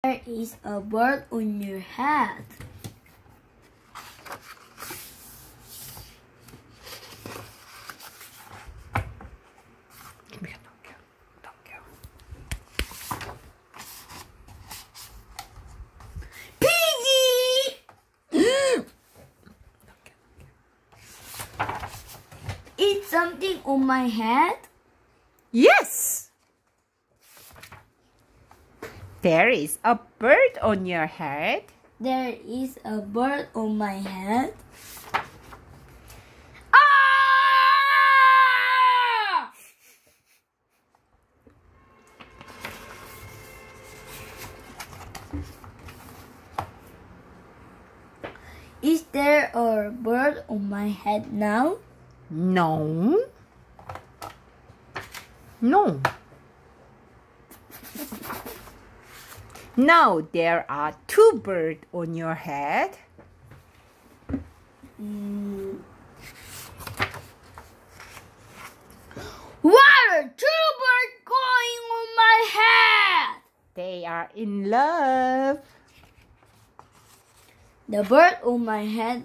There is a bird on your head. Piggy! Is something on my head? Yes! There is a bird on your head. There is a bird on my head. Ah! Is there a bird on my head now? No. No. Now there are two birds on your head. What are two birds going on my head? They are in love. The birds on my head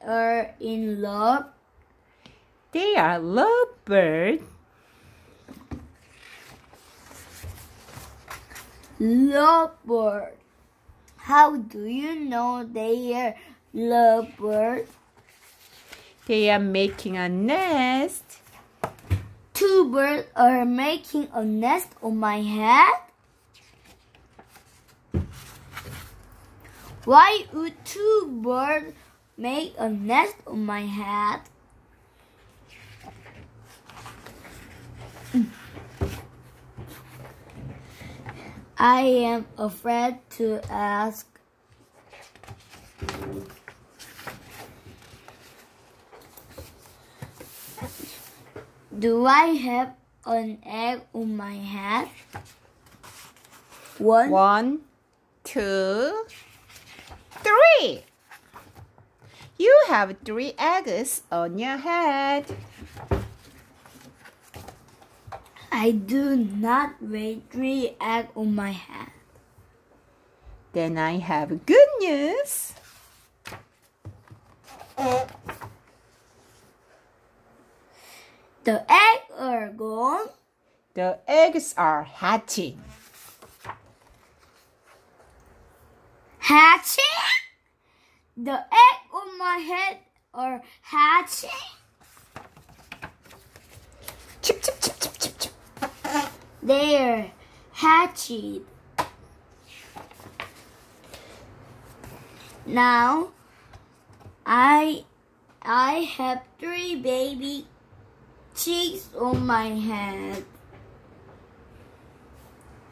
are in love. They are lovebirds. Lovebird. How do you know they are lovebird? They are making a nest. Two birds are making a nest on my head. Why would two birds make a nest on my head? I am afraid to ask. Do I have an egg on my head? One, two, three. You have 3 eggs on your head. I do not weigh 3 eggs on my head. Then I have good news. The eggs are gone. The eggs are hatching. Hatching? The eggs on my head are hatching. Chip, chip, chip, chip, chip, chip. They're hatched. Now I have 3 baby chicks on my head.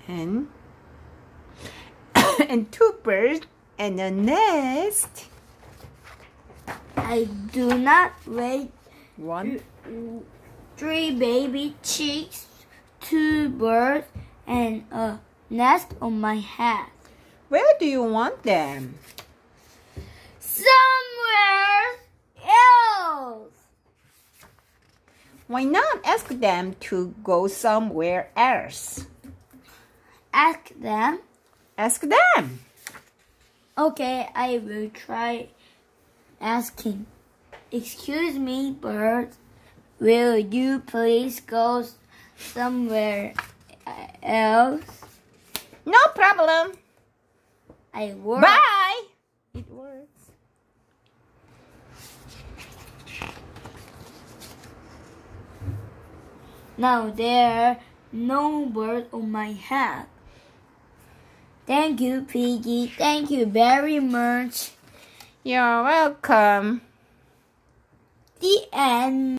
And 2 birds and a nest. I do not weigh 1, 3 baby chicks, 2 birds, and a nest on my head. Where do you want them? Somewhere else. Why not ask them to go somewhere else? Ask them. Ask them. Okay, I will try asking. Excuse me, birds. Will you please go somewhere else? No problem. I work. Bye. It works. Now there are no birds on my head. Thank you, Piggy. Thank you very much. You're welcome. The end.